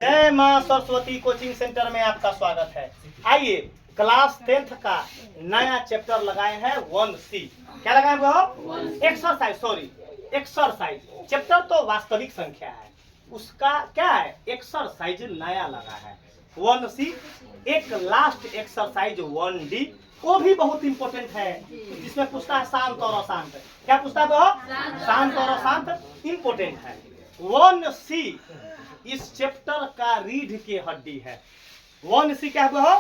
जय मां Saraswati coaching centre में आपका स्वागत है। आइए क्लास 10th का नया चैप्टर लगाए हैं 1C। क्या लगाए वो? एक्सरसाइज। चैप्टर तो वास्तविक संख्या है, उसका क्या है एक्सरसाइज नया लगा है 1C। एक लास्ट एक्सरसाइज 1D वो भी बहुत इंपॉर्टेंट है, जिसमें पूछता है शांत और अशांत। क्या पूछता है वो? शांत और अशांत इंपॉर्टेंट है। 1C इस चैप्टर का रीढ़ की हड्डी है। 1C क्या है?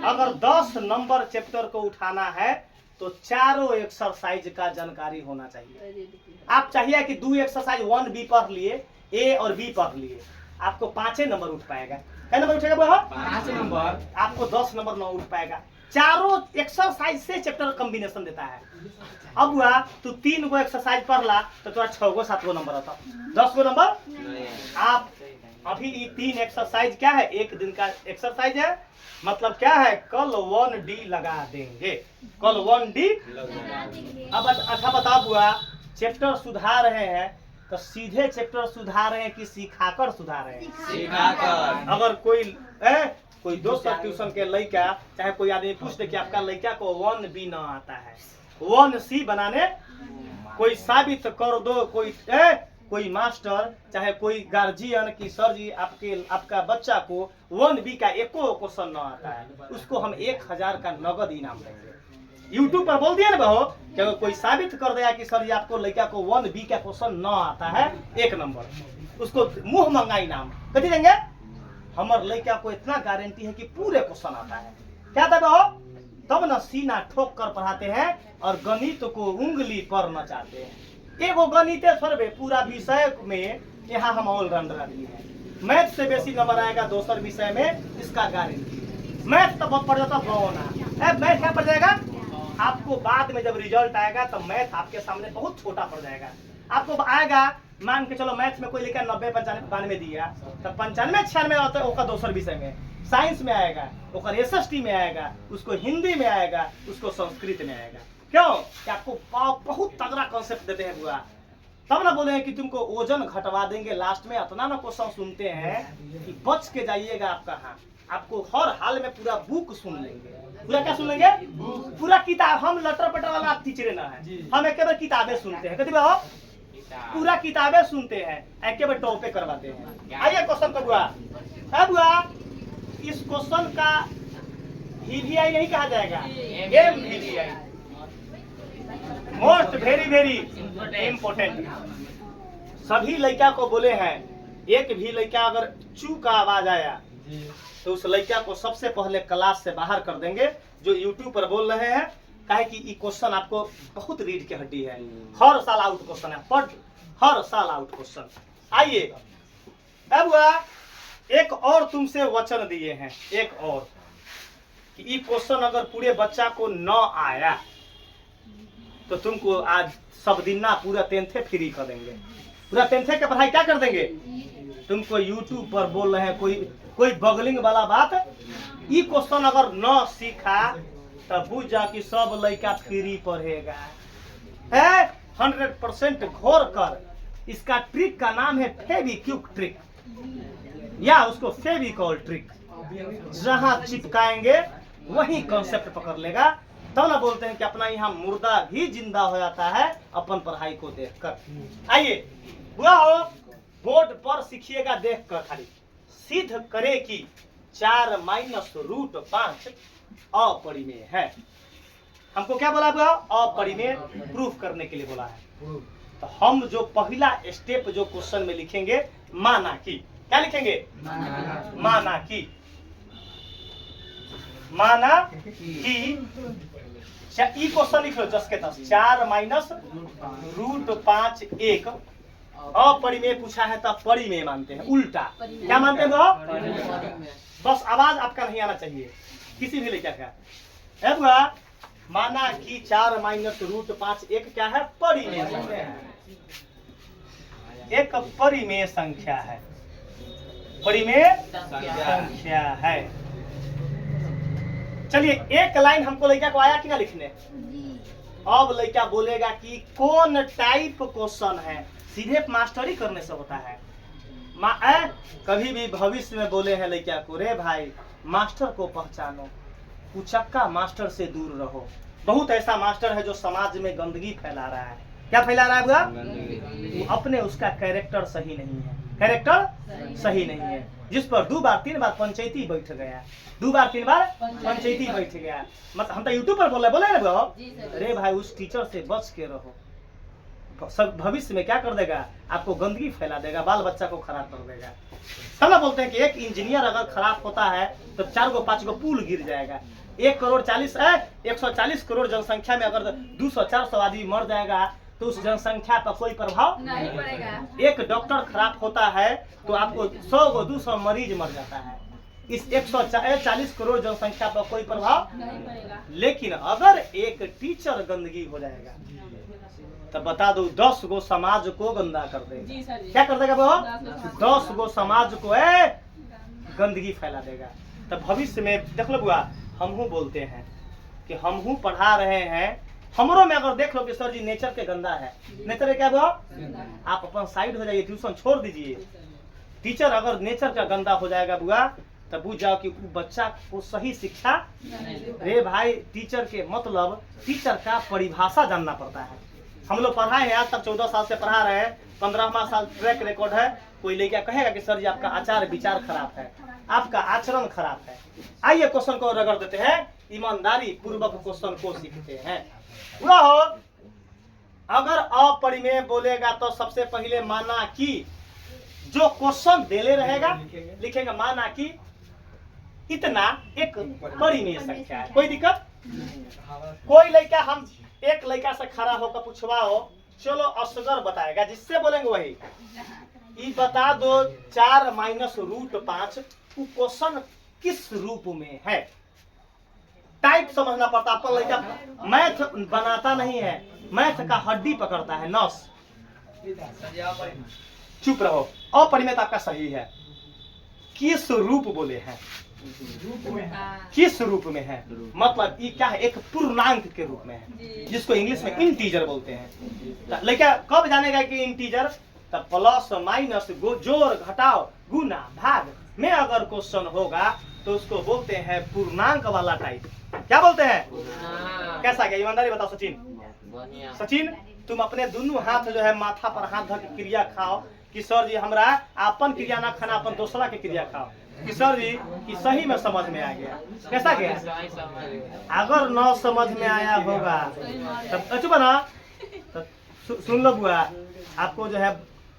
अगर 10 नंबर चैप्टर को उठाना है तो चारों एक्सरसाइज का जानकारी होना चाहिए। आप चाहिए कि 2 एक्सरसाइज 1B पढ़ लिए, A और B पढ़ लिए, आपको 5 नंबर उठ पाएगा। क्या नंबर उठेगा? 5 नंबर। आपको 10 नंबर न उठ पाएगा। चारों एक्सरसाइज से चैप्टर कॉम्बिनेशन देता है। अब हुआ तू 3 गो एक्सरसाइज पढ़ला तो तुम्हारा 6 गो 7 गो नंबर आता, 10 गो नंबर। आप अभी ये 3 एक्सरसाइज क्या है, एक दिन का एक्सरसाइज है, मतलब क्या है कल 1D लगा देंगे, कल 1D अब अच्छा बताओ बुआ, चैप्टर सुधार रहे हैं तो सीधे चैप्टर सुधार रहे हैं कि सिखाकर सुधार रहे हैं? सिखाकर। अगर कोई दोस्त ट्यूशन के लड़का चाहे कोई आदमी पूछ दे कि आपका लड़का को 1B ना आता है, 1C बनाने कोई साबित कर दो, कोई मास्टर चाहे कोई गार्जियन की सर जी आपका बच्चा को 1B का एको क्वेश्चन न आता है, उसको हम 1000 का नगद इनाम देंगे। यूट्यूब पर बोल दिया ना बहो कि अगर कोई साबित कर दिया कि सर जी आपको लड़का को 1B का क्वेश्चन न आता है 1 नंबर, उसको मुंह मंगा इनाम कति देंगे। हमारे लड़का को इतना गारंटी है कि पूरे क्वेश्चन आता है। क्या था बहो? तब न सीना ठोक कर पढ़ाते हैं और गणित को उंगली पर नचाते हैं। एगो गणित सर्वे पूरा विषय में यहाँ हम ऑलराउंडर आदमी हैं। मैथ से बेसी नंबर आएगा दूसर विषय में, इसका गारंटी। मैथ तो बहुत पड़ जाता होना, मैथ क्या पड़ जाएगा आपको बाद में जब रिजल्ट आएगा तो मैथ आपके सामने बहुत छोटा पड़ जाएगा। आपको आएगा मान के चलो मैथ में कोई लेकर 90 95 दिया तो 95 96 आता है, दूसर विषय में साइंस में आएगा, SST में आएगा, उसको हिंदी में आएगा, उसको संस्कृत में आएगा। क्यों कि आपको बहुत तगड़ा कॉन्सेप्ट देते हैं बुआ, तब ना बोले कि तुमको ओजन घटवा देंगे लास्ट में। इतना ना क्वेश्चन सुनते हैं कि बच के जाइएगा आप कहाँ। आपको हर हाल में पूरा बुक सुन लेंगे। पूरा क्या सुन लेंगे? पूरा किताब। हम लटर पटर वाला टीचर ना है, हम एक बार किताबें सुनते हैं। कभी पूरा किताबें सुनते हैं, एक बार टॉपे करवाते हैं। आइए क्वेश्चन का बुआ, इस क्वेश्चन का VVI नहीं कहा जाएगा, MVVI, मोस्ट वेरी इम्पोर्टेंट। सभी लड़का को बोले हैं, एक भी लड़का अगर चू का आवाज आया तो उस लड़का को सबसे पहले क्लास से बाहर कर देंगे। जो यूट्यूब पर बोल रहे हैं, काहे कि ये क्वेश्चन आपको बहुत रीढ़ की हड्डी है, हर साल आउट क्वेश्चन है, हर साल आउट क्वेश्चन। आइए अब एक और तुमसे वचन दिए हैं, एक और कि ये क्वेश्चन अगर पूरे बच्चा को न आया तो तुमको आज सब दिन ना पूरा 10th फ्री कर देंगे। पूरा 10th का पढ़ाई क्या कर देंगे तुमको। यूट्यूब पर बोल रहे हैं कोई बगलिंग वाला बात। ये क्वेश्चन अगर न सीखा तब बुझ जा कि सब लड़का फ्री पढ़ेगा है। 100% घोर कर। इसका ट्रिक का नाम है फेविक्विक ट्रिक, या उसको फेविकॉल ट्रिक। जहां चिपकाएंगे वही कॉन्सेप्ट पकड़ लेगा। तब ना बोलते हैं कि अपना यहाँ मुर्दा भी जिंदा हो जाता है अपन पढ़ाई को देखकर। आइए बुआ हो, बोर्ड पर सीखिएगा देखकर, खाली सिद्ध करे कि 4 माइनस रूट 5 अपरिमेय है। हमको क्या बोला बुआ? अपरिमेय प्रूफ करने के लिए बोला है। तो हम जो पहला स्टेप जो क्वेश्चन में लिखेंगे, माना कि, क्या लिखेंगे? माना कि ई क्वेश्चन लिख लो 10 के 10। 4 माइनस रूट 5 1 अपरिमेय पूछा है तो परिमेय मानते हैं, उल्टा क्या मानते हैं वो? बस आवाज आपका नहीं आना चाहिए किसी भी लेकर का। अब माना कि 4 माइनस रूट 5 1 क्या है? परिमेय संख्या है। एक परिमेय संख्या है, परिमेय संख्या है। चलिए एक लाइन हमको लड़का को आया कि ना लिखने। अब लड़का बोलेगा कि कौन टाइप क्वेश्चन है, सीधे मास्टरी करने से होता है। कभी भी भविष्य में बोले हैं लड़किया को, रे भाई मास्टर को पहचानो, उचक्का मास्टर से दूर रहो। बहुत ऐसा मास्टर है जो समाज में गंदगी फैला रहा है। क्या फैला रहा है बुआ? वो अपने उसका कैरेक्टर सही नहीं है, कैरेक्टर सही नहीं है, जिस पर 2 बार 3 बार पंचायती बैठ गया, 2 बार 3 बार पंचायती बैठ गया। मतलब हम तो यूट्यूब पर बोले ना बुआ, अरे भाई उस टीचर से बच के रहो, सब भविष्य में क्या कर देगा, आपको गंदगी फैला देगा, बाल बच्चा को खराब कर देगा। सब लोग बोलते हैं कि एक इंजीनियर अगर खराब होता है तो 4 गो 5 गो पुल गिर जाएगा। 140 करोड़ जनसंख्या में अगर 200-400 आदमी मर जाएगा तो उस जनसंख्या पर कोई प्रभाव नहीं पड़ेगा। एक डॉक्टर खराब होता है तो आपको 100 गो 200 मरीज मर जाता है, इस 140 करोड़ जनसंख्या पर कोई प्रभाव नहीं पड़ेगा। लेकिन अगर एक टीचर गंदगी हो जाएगा तो बता दो 10 गो समाज को गंदा कर देगा। क्या कर देगा वो? 10 गो समाज को गंदगी फैला देगा। तब भविष्य में देख लो बुआ, हमहू बोलते हैं कि हमहू पढ़ा रहे हैं, हमरों में अगर देख लो कि सर जी नेचर के गंदा है, नेचर क्या बुआ, आप अपन साइड हो जाइए, ट्यूशन छोड़ दीजिए। टीचर अगर नेचर का गंदा हो जाएगा बुआ तब बुझ जाओ कि बच्चा को सही शिक्षा, रे भाई टीचर के मतलब टीचर का परिभाषा जानना पड़ता है। हम लोग पढ़ाए हैं आज तक 14 साल से पढ़ा रहे हैं, 15वां साल ट्रैक रिकॉर्ड है। कोई लेके कहेगा कि सर जी आपका आचार विचार खराब है, आपका आचरण खराब है। आइए क्वेश्चन को रगड़ देते हैं, ईमानदारी पूर्वक क्वेश्चन को सीखते हैं। पूरा हो, अगर अपरिमेय बोलेगा तो सबसे पहले माना कि, जो क्वेश्चन देले रहेगा लिखेगा माना कि इतना एक परिमेय संख्या है। कोई दिक्कत? कोई लड़का हम एक लड़का से खड़ा होकर पूछवाओ, चलो असगर बताएगा, जिससे बोलेंगे वही ये बता दो 4 माइनस रूट 5 क्वेश्चन किस रूप में है। टाइप समझना पड़ता। अपन लड़का मैथ बनाता नहीं है, मैथ का हड्डी पकड़ता है, नस। चुप रहो, अपरिमेय आपका सही है। किस रूप बोले हैं, किस रूप में है, मतलब ये क्या है, एक पूर्णांक के रूप में है, जिसको इंग्लिश में इंटीजर बोलते हैं। लेकिन कब जानेगा कि इंटीजर, तब प्लस माइनस जोड़ घटाओ गुना भाग में अगर क्वेश्चन होगा तो उसको बोलते हैं पूर्णांक वाला टाइप। क्या बोलते हैं? कैसा क्या ईमानदारी बताओ सचिन। सचिन तुम अपने दोनों हाथ जो है माथा पर हाथ धर के क्रिया खाओ कि सर जी हमरा अपन क्रिया ना खाना, अपन दूसरा के क्रिया खाओ कि सर जी कि सही में समझ में आ गया। कैसा गया? अगर न समझ में आया होगा तब चुप ना, तो सुन लो बुआ, आपको जो है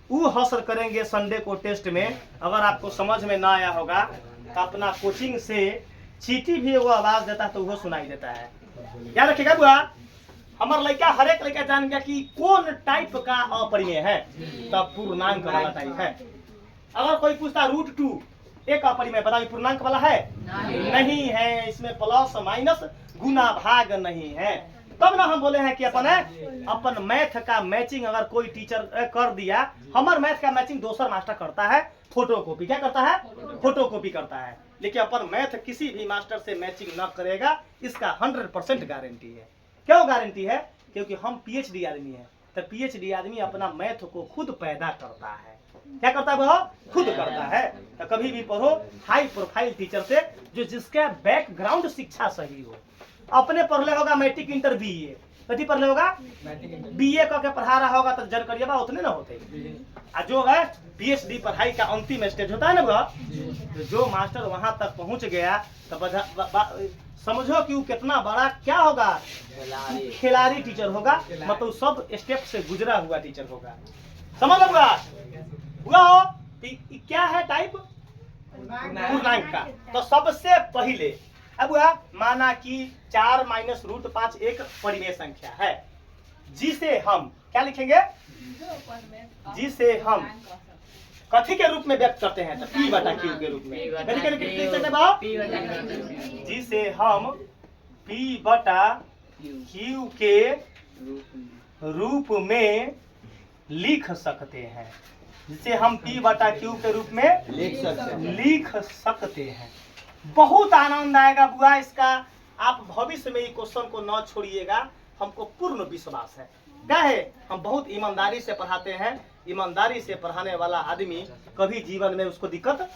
वो हसल करेंगे संडे को टेस्ट में। अगर आपको समझ में ना आया होगा तो अपना कोचिंग से चीटी भी वो आवाज देता है तो वो सुनाई देता है। याद रखिएगा बुआ, हमार लड़का हर एक लड़का जान गया कि कौन टाइप का अपरिमेय है, तब पूर्णांक वाला टाइप है। अगर कोई पूछता रूट 2 एक अपरिमेय, बताओ पूर्णांक वाला है? नहीं है, इसमें प्लस माइनस गुना भाग नहीं है। तब ना हम बोले हैं कि अपन मैथ का मैचिंग अगर कोई टीचर कर दिया, हमार मैथ का मैचिंग दूसरा मास्टर करता है फोटोकॉपी। क्या करता है? फोटोकॉपी करता है। लेकिन अपन मैथ किसी भी मास्टर से मैचिंग न करेगा, इसका 100% गारंटी है। क्यों गारंटी है? क्योंकि हम पीएचडी आदमी है, तो पीएचडी आदमी अपना मैथ को खुद पैदा करता है। क्या करता है? वो खुद करता है। तो कभी भी पढ़ो हाई प्रोफाइल टीचर से, जो जिसका बैकग्राउंड शिक्षा सही हो। अपने पढ़ ले होगा मैट्रिक इंटर बीए, कथी पढ़ ले होगा? बीए करके पढ़ा रहा होगा तो जानकारियां उतने ना होते। जो है पीएचडी पढ़ाई का अंतिम स्टेज होता है ना वो, तो जो मास्टर वहां तक पहुंच गया तो समझो कि वो कितना बड़ा क्या होगा, खिलाड़ी टीचर होगा। मतलब सब स्टेप से गुजरा हुआ टीचर होगा। समझ लो हुआ हो क्या है टाइप पूर्णांक का। तो सबसे पहले अब माना कि 4 माइनस रूट 5 एक परिमेय संख्या है, जिसे हम क्या लिखेंगे? जिसे हम कथी के रूप में व्यक्त करते हैं? तो P बटा Q के रूप में। जिसे हम P बटा Q के रूप में लिख सकते हैं, जिसे हम P बटा Q के रूप में लिख सकते हैं। बहुत आनंद आएगा बुआ इसका। आप भविष्य में ये क्वेश्चन को न छोड़िएगा, हमको पूर्ण विश्वास है। क्या है? हम बहुत ईमानदारी से पढ़ाते हैं, ईमानदारी से पढ़ाने वाला आदमी कभी जीवन में उसको दिक्कत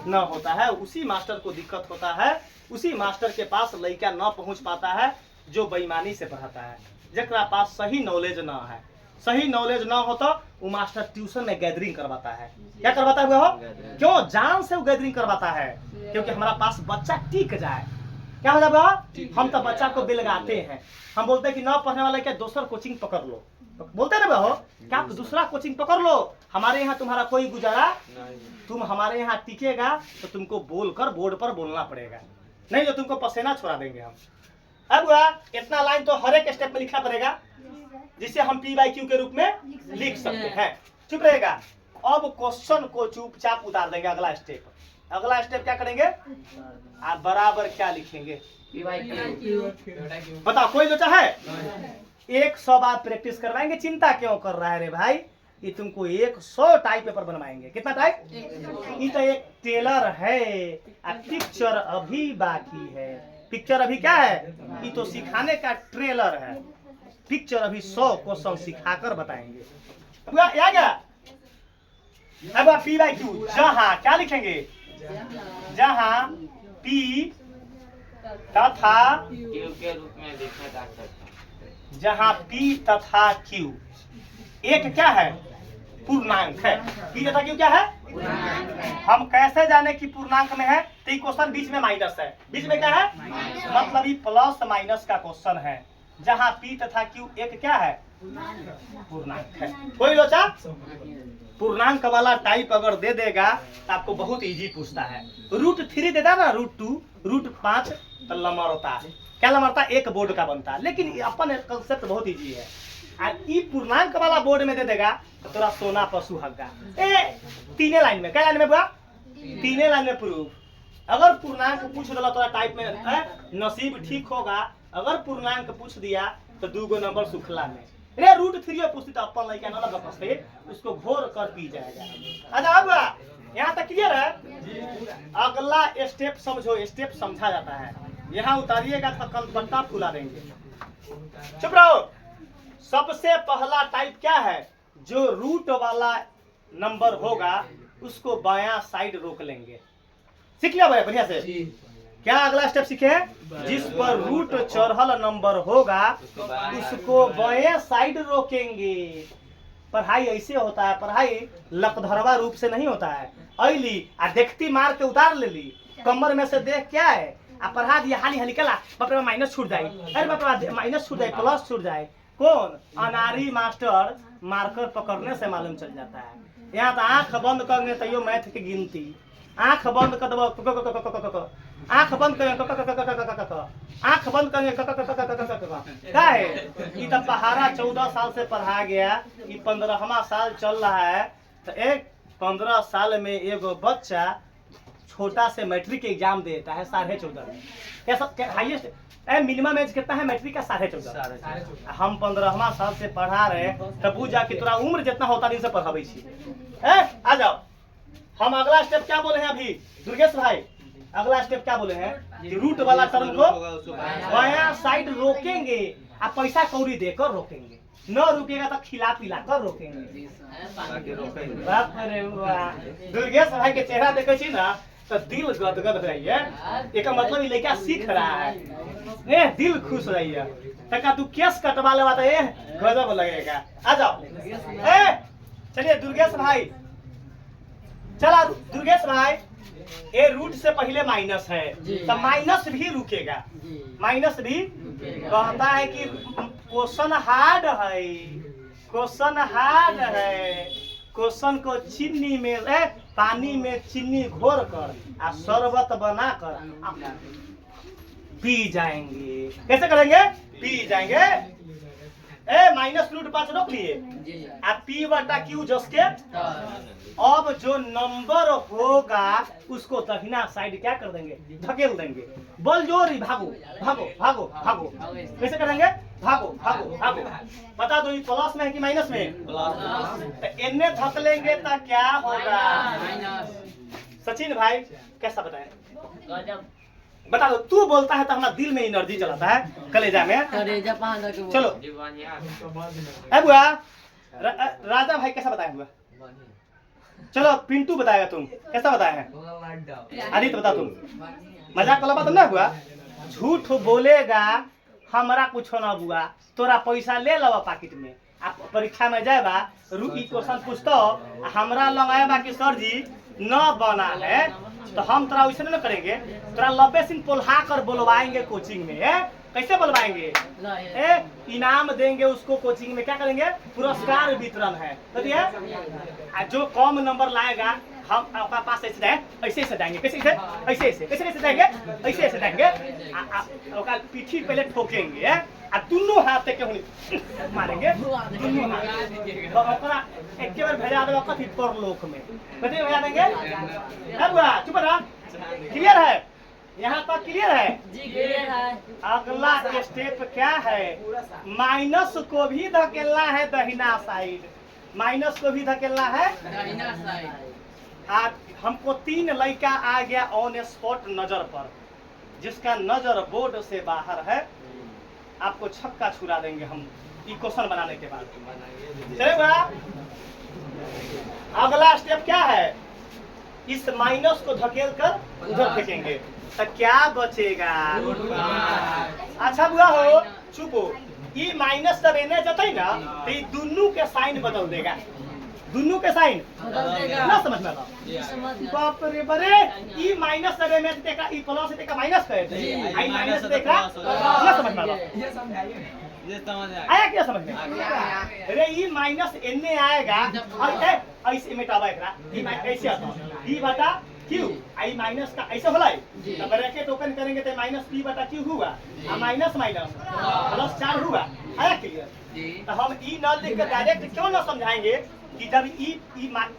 न होता है। उसी मास्टर को दिक्कत होता है, उसी मास्टर के पास लड़का न पहुंच पाता है जो बेईमानी से पढ़ाता है, जरा पास सही नॉलेज न है। सही नॉलेज न हो तो वो मास्टर ट्यूशन में गैदरिंग करवाता है। क्या करवाता है वो? क्यों? जान से वो गैदरिंग करवाता है, क्योंकि हमारा पास बच्चा टिक जाए। क्या हो जाए? हम तो बच्चा को बेलगाते हैं, हम बोलते हैं कि ना पढ़ने वाला क्या दूसरा कोचिंग पकड़ लो, बोलते हैं ना बहो, क्या दूसरा कोचिंग पकड़ लो, हमारे यहाँ तुम्हारा कोई गुजारा, तुम हमारे यहाँ टिकेगा तो तुमको बोलकर बोर्ड पर बोलना पड़ेगा, नहीं तो तुमको पसीना छोड़ा देंगे हम। अब इतना लाइन तो हर एक स्टेप में लिखना पड़ेगा, जिसे हम P/Q के रूप में लिख सकते हैं। चुप रहेगा। अब क्वेश्चन को चुपचाप उतार देंगे। अगला स्टेप क्या करेंगे? आप बराबर क्या लिखेंगे? बताओ, कोई लोचा है? 100 बार प्रैक्टिस करवाएंगे। चिंता क्यों कर रहा है रे भाई? ये तुमको 100 टाइप पेपर बनवाएंगे। कितना टाइप? ये तो एक टेलर है, पिक्चर अभी बाकी है। पिक्चर अभी क्या है? ये तो सिखाने का ट्रेलर है। पिक्चर अभी 100 क्वेश्चन सिखाकर बताएंगे। अब P/Q जहाँ क्या लिखेंगे? जहाँ P तथा Q के रूप में लिखा जा सकता है। जहाँ P तथा Q एक क्या है? पूर्णांक है। P तथा Q क्या है? हम कैसे जाने कि पूर्णांक में है? तो ये क्वेश्चन बीच में माइनस है। बीच में क्या है? मतलब ये प्लस माइनस का क्वेश्चन है। जहाँ P तथा Q एक क्या है? पूर्णांक है। कोई लोचा? पूर्णांक वाला टाइप अगर दे देगा तो आपको बहुत इजी पूछता है। √3 देता ना, √2, √5 तो लमरता। क्या लमरता? एक बोर्ड का बनता है। लेकिन अपन कंसेप्ट बहुत इजी है। ये पूर्णांक वाला बोर्ड में दे देगा तो थोड़ा सोना पशु हग्गा। तीने लाइन में, क्या लाइन में बुआ? तीने लाइन में प्रूफ। अगर पूर्णांक पूछ दिला थोड़ा टाइप में, नसीब ठीक होगा। अगर पूर्णांक पूछ दिया तो 2 नंबर सुखला में। रे √3 पूछती तो अपन लड़का ना बकस से उसको घोर कर पी जाएगा। अच्छा अब यहाँ तक क्लियर है? अगला स्टेप समझो। स्टेप समझा जाता है। यहाँ उतारिएगा तो कलपट्टा फुला देंगे। चुप रहो। सबसे पहला टाइप क्या है? जो रूट वाला नंबर होगा उसको बायां साइड रोक लेंगे। सीख लिया भाई बढ़िया से? क्या अगला स्टेप सीखे? जिस पर रूट चढ़ल नंबर होगा उसको बाएं साइड रोकेंगे। पढ़ाई ऐसे होता है। पढ़ाई लकधरवा रूप से नहीं होता है। ऐली आ देखती मार के उतार ले ली, कमर में से देख क्या है आ पढ़ा दिया, हाली हाली कला बाप रे माइनस छूट जाए, अरे बाप रे माइनस छूट जाए, प्लस छूट जाए। कौन? अनारी मास्टर मार्कर पकड़ने से मालूम चल जाता है। यहाँ तो आंख बंद करेंगे तैयो मैथ की गिनती। आंख बंद कर दबो, आंख बंद करेंगे, आंख बंद करेंगे, क्या है? ये तो पहाड़ा 14 साल से पढ़ा गया, ये 15वां साल चल रहा है। तो एक 15 साल में एगो बच्चा छोटा से मैट्रिक एग्जाम देता है 14.5 में। क्या हाईएस्ट मिनिमम एज कितना है मैट्रिक का? 14.5। हम 15वां साल से पढ़ा रहे तब बुझा कि तोरा उम्र जितना होता नहीं से पढ़ावे छी। आ जाओ। हम अगला स्टेप क्या बोले हैं अभी दुर्गेश भाई? अगला स्टेप क्या बोले हैं कि रूट वाला टर्म को बायां साइड रोकेंगे। आप पैसा कौड़ी देकर रोकेंगे, न रुकेगा तो खिला पिला कर रोकेंगे। बाप रे वाह, दुर्गेश भाई के चेहरा देखे छी ना तो दिल गदगद हो जाइए। एक मतलब ये लड़का सीख रहा है, दिल खुश हो जाइए। तका तू केस कटवा लेवा तो गजब लगेगा। आ जाओ। चलिए दुर्गेश भाई, चला दुर्गेश भाई, ए रूट से पहले माइनस है तो माइनस भी रुकेगा। माइनस भी कहता है कि क्वेश्चन हार्ड है, क्वेश्चन हार्ड है। क्वेश्चन को चीनी में पानी में चीनी घोर कर आ शरबत बना कर पी जाएंगे। कैसे करेंगे? पी जाएंगे। -√5 रख लिए आ P/Q जस के। अब जो नंबर होगा उसको दहिना साइड क्या कर देंगे? धकेल देंगे। बल जोरी भागो भागो भागो भागो। कैसे करेंगे? भागो भागो भागो। बता दो ये प्लस में है कि माइनस में? प्लस। इन्हें धकेलेंगे तो क्या होगा? सचिन भाई कैसा बताएं? बता दो। तू बोलता है तो हमारा दिल में एनर्जी चलाता है, कलेजा में। चलो अब राजा भाई कैसा बताया हुआ? चलो पिंटू बताएगा, तुम कैसा बताया है? आदित्य बता तुम। मजाक वाला बात ना हुआ, झूठ बोलेगा हमारा कुछ ना हुआ, तोरा पैसा ले लो पाकिट में, आप परीक्षा में जाएगा ई क्वेश्चन पूछतो हमरा लगाएगा कि सर जी न बना है, तो हम तोरा वैसे नहीं करेंगे, तोरा लब्बे सिंह पोल्हा कर बोलवाएंगे कोचिंग में। कैसे बोलवाएंगे? इनाम देंगे उसको, कोचिंग में क्या करेंगे, पुरस्कार वितरण है। तो जो कम नंबर लाएगा हम आपका पास ऐसे ऐसे जाएंगे, कैसे ऐसे जाएंगे, ऐसे जाएंगे, पीठी पहले ठोकेंगे आ दोनों हाथ के मारेंगे, दोनों हाथ एक बार भेजा देगा कथी परलोक में, कथी भेजा देंगे। चुप रहा, क्लियर है? यहाँ तक क्लियर है? जी क्लियर है। अगला स्टेप क्या है? माइनस को भी धकेलना है दहिना साइड, माइनस को भी धकेलना है दाहिना साइड। आज हमको 3 लड़का आ गया ऑन स्पॉट नजर पर, जिसका नजर बोर्ड से बाहर है, आपको छक्का छुड़ा देंगे हम ई क्वेश्चन बनाने के बाद। चलेगा? अगला स्टेप क्या है? इस माइनस को धकेल कर उधर फेंकेंगे, तो क्या बचेगा? अच्छा बुआ हो, चुप हो। ई माइनस जब एने जतई ना तो ई दुन्नू के साइन बदल देगा, दुन्नू के साइन बदल देगा। ना समझ में आता? समझ गया। बाप रे बरे, ई माइनस जब एने देखा, ई प्लस देखा माइनस करे थे, आई माइनस देखा ना समझ में आता? ये समझ आ आया क्या समझ में? अरे ई माइनस एने आएगा और ऐसे मिटावा एकरा, ई कैसे आता? ई बटा क्यू, आई माइनस का ऐसे होला, तो ब्रैकेट ओपन करेंगे तो माइनस पी बटा क्यू हुआ, और माइनस माइनस प्लस 4 हुआ। आया क्लियर? तो हम ई न लिख के डायरेक्ट क्यों ना समझाएंगे कि जब ई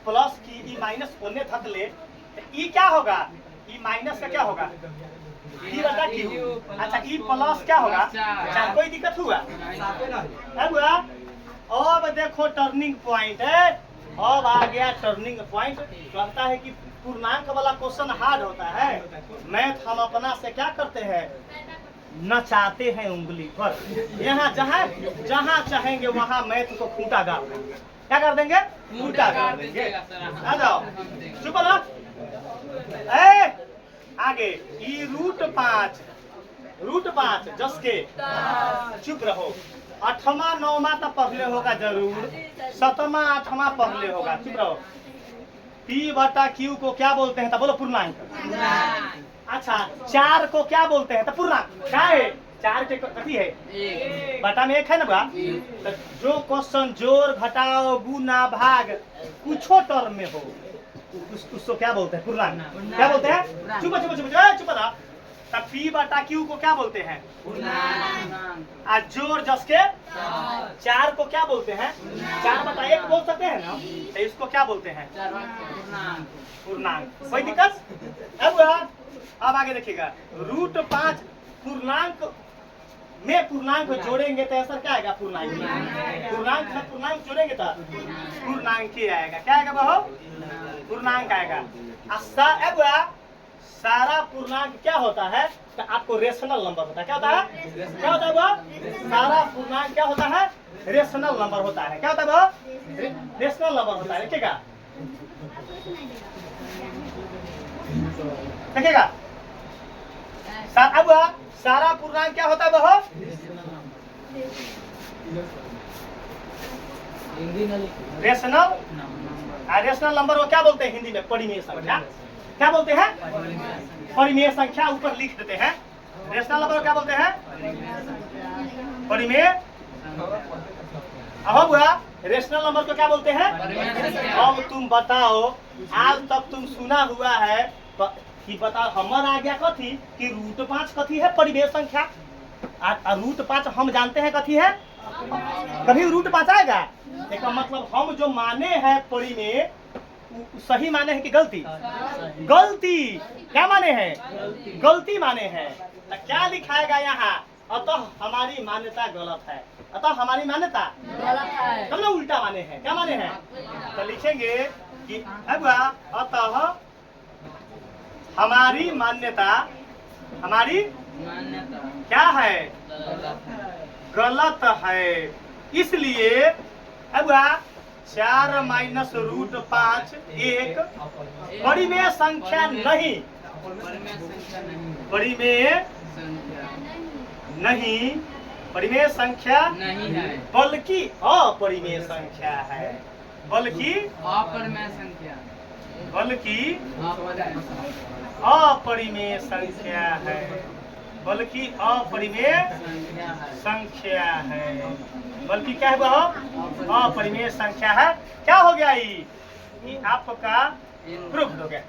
प्लस की ई माइनस होने थक ले तो ई क्या होगा? ई माइनस का क्या होगा? पी बटा क्यू। अच्छा ई प्लस क्या होगा? 4। कोई दिक्कत हुआ? अब देखो टर्निंग पॉइंट है, अब आ गया टर्निंग पॉइंट। कहता है कि पूर्णांक वाला क्वेश्चन हार्ड होता है, मैथ हम अपना से क्या करते हैं, नचाते हैं उंगली पर। यहाँ जहाँ जहाँ चाहेंगे वहाँ मैथ को खूंटा गाड़ देंगे। क्या कर देंगे? खूंटा गाड़ देंगे। आ जाओ, चुप रहो। आगे ई रूट 5 जस के चुप रहो। 8वां 9वां तो पढ़ले होगा जरूर, 7वां 8वां पढ़ले होगा। चुप रहो। P बटा Q को क्या बोलते हैं? तो बोलो पूर्णांक। अच्छा 4 को क्या बोलते हैं? तो पूर्णांक। क्या है? 4 के कथी है? बटा में 1 है ना बा? तो जो क्वेश्चन जोड़ घटाओ गुना भाग कुछो टर्म में हो उसको क्या बोलते हैं? पूर्णांक। क्या बोलते हैं? चुप रहा। तब P बटा Q को क्या बोलते हैं? आज जोड़ जस के 4 को क्या बोलते हैं? 4 बटा 1 बोल सकते हैं ना, तो इसको क्या बोलते हैं? पूर्णांक। कोई दिक्कत? अब आगे देखिएगा, रूट 5 पूर्णांक में पूर्णांक जोड़ेंगे तो आंसर क्या आएगा? पूर्णांक। पूर्णांक में पूर्णांक जोड़ेंगे तो पूर्णांक ही आएगा। क्या आएगा बहो? पूर्णांक आएगा। सारा पूर्णांक क्या होता है? तो आपको रेशनल नंबर होता है। क्या होता है? क्या होता है वो? सारा पूर्णांक क्या होता है? रेशनल नंबर होता है। क्या होता है वो? रेशनल नंबर होता है। देखिएगा अब सारा पूर्णांक क्या होता है वो? रेशनल। रेशनल नंबर वो क्या बोलते हैं हिंदी में? परिमेय संख्या। क्या बोलते हैं? परिमेय संख्या। ऊपर लिख देते हैं। रेशनल नंबर क्या बोलते हैं? परिमेय। अब हुआ रेशनल नंबर को क्या बोलते हैं? अब तुम बताओ, आज तक तुम सुना हुआ है कि बताओ हमर आ गया कथी कि रूट 5 कथी है? परिमेय संख्या। रूट 5 हम जानते हैं कथी है? कभी रूट 5 आएगा? देखो मतलब हम जो माने हैं परिमेय सही माने हैं कि गलती? गलती। क्या माने हैं? गलती माने हैं। तो क्या लिखाएगा यहाँ? अतः हमारी मान्यता गलत है। अतः हमारी मान्यता गलत है। तब ना उल्टा माने हैं। क्या माने हैं? तो लिखेंगे कि अतः हमारी मान्यता क्या है? गलत है। इसलिए 4 माइनस रूट 5 एक परिमेय संख्या नहीं, परिमेय संख्या नहीं, परिमेय संख्या नहीं, परिमेय संख्या नहीं है, बल्कि अपरिमेय संख्या है, बल्कि अपरिमेय संख्या, बल्कि अपरिमेय संख्या, अपरिमेय संख्या है, बल्कि अपरिमेय संख्या है, संख्या है, बल्कि क्या है वह अपरिमेय संख्या है। क्या हो गया ये आपका प्रूफ हो गया।